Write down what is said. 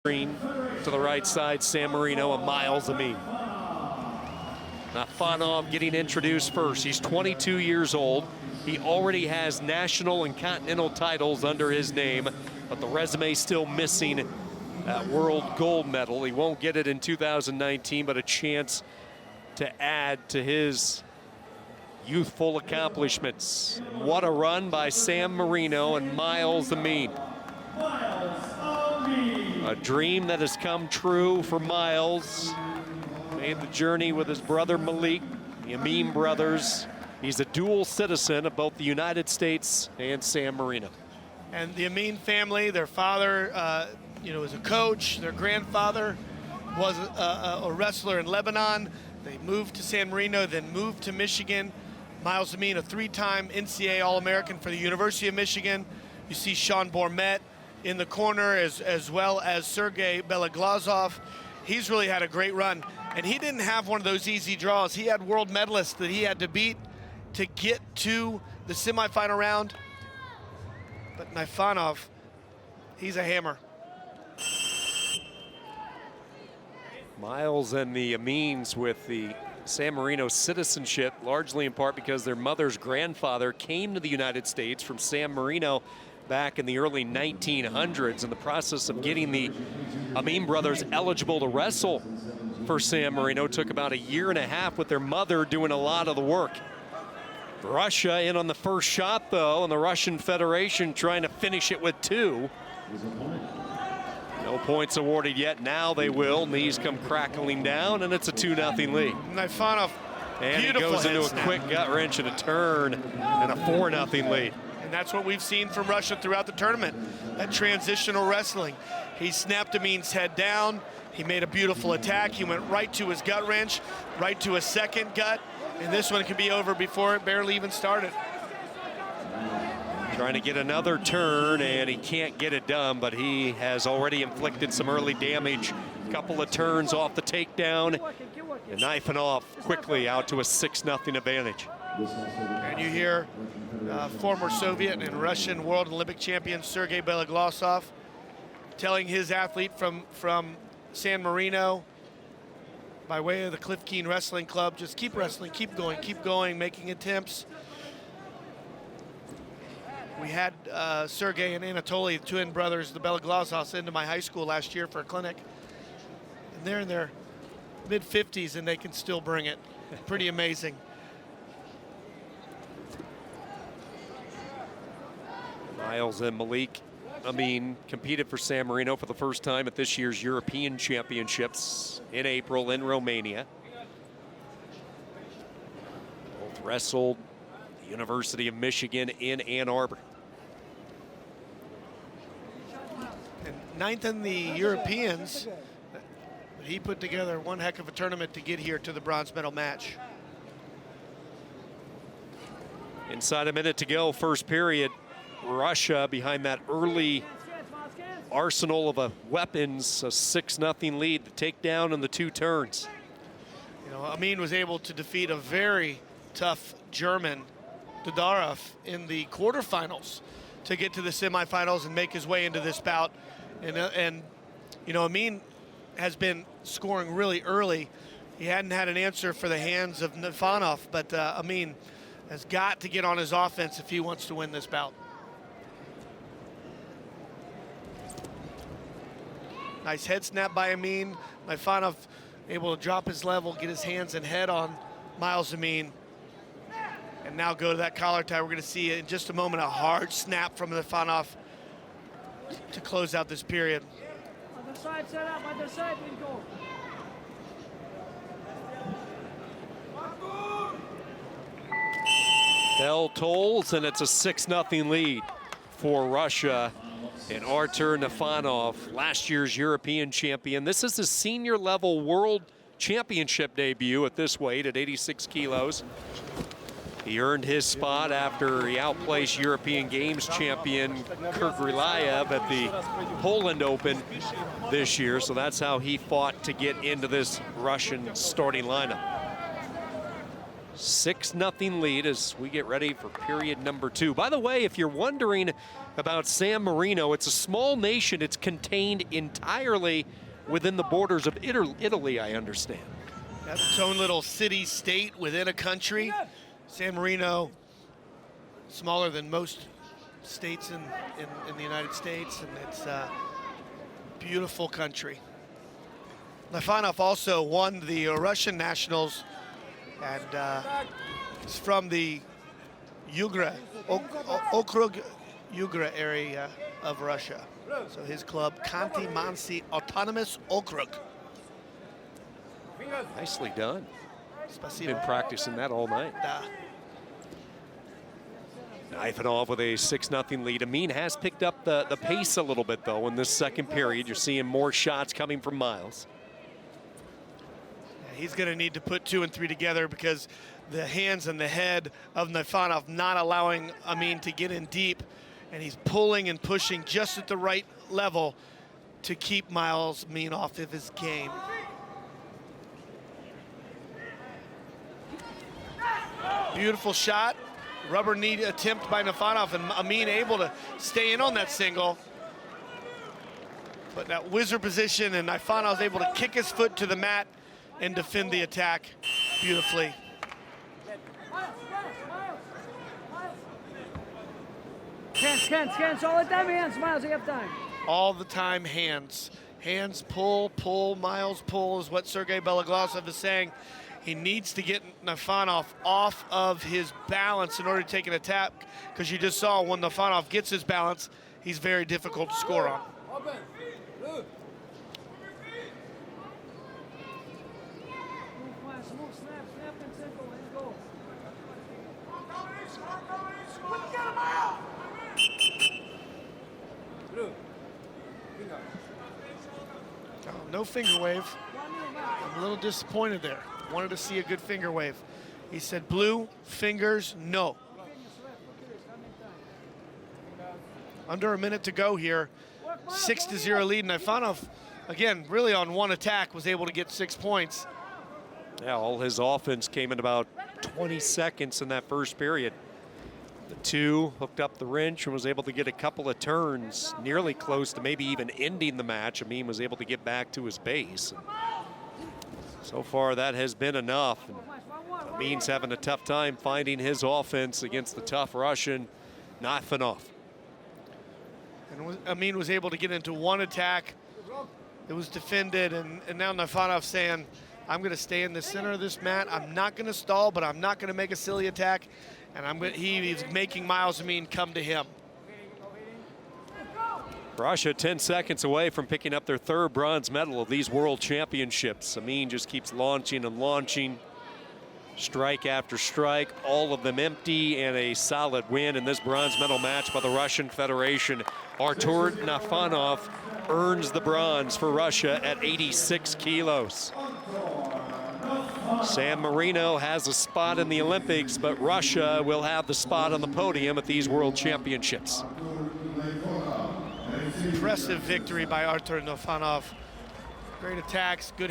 Green to the right side, San Marino and Miles Amine. NAIFONOV getting introduced first. He's 22 years old. He already has national and continental titles under his name, but the resume still missing that world gold medal. He won't get it in 2019, but a chance to add to his youthful accomplishments. And what a run by San Marino and Miles Amine. A dream that has come true for Miles. Made the journey with his brother Malik, the Amine brothers. He's a dual citizen of both the United States and San Marino. And the Amine family, their father, was a coach. Their grandfather was a wrestler in Lebanon. They moved to San Marino, then moved to Michigan. Miles Amine, a three-time NCAA All-American for the University of Michigan. You see Sean Bourmet in the corner, as well as Sergey Beloglazov. He's really had a great run. And he didn't have one of those easy draws. He had world medalists that he had to beat to get to the semifinal round. But NAIFONOV, he's a hammer. Miles and the Amines with the San Marino citizenship, largely in part because their mother's grandfather came to the United States from San Marino back in the early 1900s. In the process of getting the Amine brothers eligible to wrestle for San Marino, took about a year and a half with their mother doing a lot of the work. Russia in on the first shot though, and the Russian Federation trying to finish it with two. No points awarded yet. Now they will. Knees come crackling down, and it's a 2-0 lead. NAIFONOV, and it goes into a quick gut wrench and a turn, and a 4-0 lead. And that's what we've seen from Russia throughout the tournament, that transitional wrestling. He snapped Amine's head down. He made a beautiful attack. He went right to his gut wrench, right to a second gut, and this one can be over before it barely even started. Trying to get another turn, and he can't get it done, but he has already inflicted some early damage. A couple of turns off the takedown, and NAIFONOV quickly out to a 6-0 advantage. And you hear former Soviet and Russian world Olympic champion Sergey Beloglazov telling his athlete from San Marino, by way of the Cliff Keen Wrestling Club, just keep wrestling, keep going, making attempts. We had Sergey and Anatoly, the twin brothers, the Beloglazovs, into my high school last year for a clinic. And they're in their mid-50s and they can still bring it. Pretty amazing. Miles and Malik Amine competed for San Marino for the first time at this year's European Championships in April in Romania. Both wrestled at the University of Michigan in Ann Arbor. And ninth in the Europeans, he put together one heck of a tournament to get here to the bronze medal match. Inside a minute to go, first period. Russia behind that early arsenal of weapons, a 6-0 lead, the takedown and the two turns. You know, Amine was able to defeat a very tough German, Dudarov, in the quarterfinals to get to the semifinals and make his way into this bout. And you know, Amine has been scoring really early. He hadn't had an answer for the hands of NAIFONOV, but Amine has got to get on his offense if he wants to win this bout. Nice head snap by Amine. NAIFONOV able to drop his level, get his hands and head on Miles Amine. And now go to that collar tie. We're going to see in just a moment a hard snap from NAIFONOV to close out this period. Other side, set up, other side, go. Bell tolls, and it's a 6-0 lead for Russia. And Artur NAIFONOV, last year's European champion. This is his senior level world championship debut at this weight at 86 kilos. He earned his spot after he outplaced European Games champion Kirk Relayev at the Poland Open this year. So that's how he fought to get into this Russian starting lineup. 6-0 lead as we get ready for period number 2. By the way, if you're wondering about San Marino, it's a small nation. It's contained entirely within the borders of Italy, I understand. That's its own little city-state within a country. San Marino, smaller than most states in the United States, and it's a beautiful country. NAIFONOV also won the Russian nationals, and is from the Yugra, Okrug Yugra area of Russia. So his club, Kanty-Mansi Autonomous Okrug. Nicely done. Spasibo. Been practicing that all night. Da. NAIFONOV with a 6-0 lead. AMINE has picked up the pace a little bit, though, in this second period. You're seeing more shots coming from Miles. Yeah, he's going to need to put 2 and 3 together because the hands and the head of NAIFONOV not allowing AMINE to get in deep, and he's pulling and pushing just at the right level to keep Miles AMINE off of his game. Beautiful shot. Rubber knee attempt by NAIFONOV, and AMINE able to stay in on that single. But that wizard position, and NAIFONOV is able to kick his foot to the mat and defend the attack beautifully. Hands, all the time hands, Miles, you have time. All the time hands. Hands pull, Miles pull is what Sergei Beloglazov is saying. He needs to get NAIFONOV off of his balance in order to take an attack, because you just saw when NAIFONOV gets his balance, he's very difficult to score on. Oh, no finger wave. I'm a little disappointed there. Wanted to see a good finger wave. He said blue, fingers, no. Under a minute to go here. 6-0 lead. NAIFONOV, again, really on one attack, was able to get 6 points. Yeah, all his offense came in about 20 seconds in that first period. The 2 hooked up the wrench and was able to get a couple of turns, nearly close to maybe even ending the match. AMINE was able to get back to his base. So far, that has been enough. AMINE's having a tough time finding his offense against the tough Russian NAIFONOV. And AMINE was able to get into one attack. It was defended, and now NAIFONOV saying, I'm going to stay in the center of this mat. I'm not going to stall, but I'm not going to make a silly attack. And he's making Miles AMINE come to him. Russia 10 seconds away from picking up their 3rd bronze medal of these World Championships. AMINE just keeps launching and launching. Strike after strike, all of them empty, and a solid win in this bronze medal match by the Russian Federation. Artur NAIFONOV earns the bronze for Russia at 86 kilos. San Marino has a spot in the Olympics, but Russia will have the spot on the podium at these World Championships. Impressive victory by Artur NAIFONOV. Great attacks, good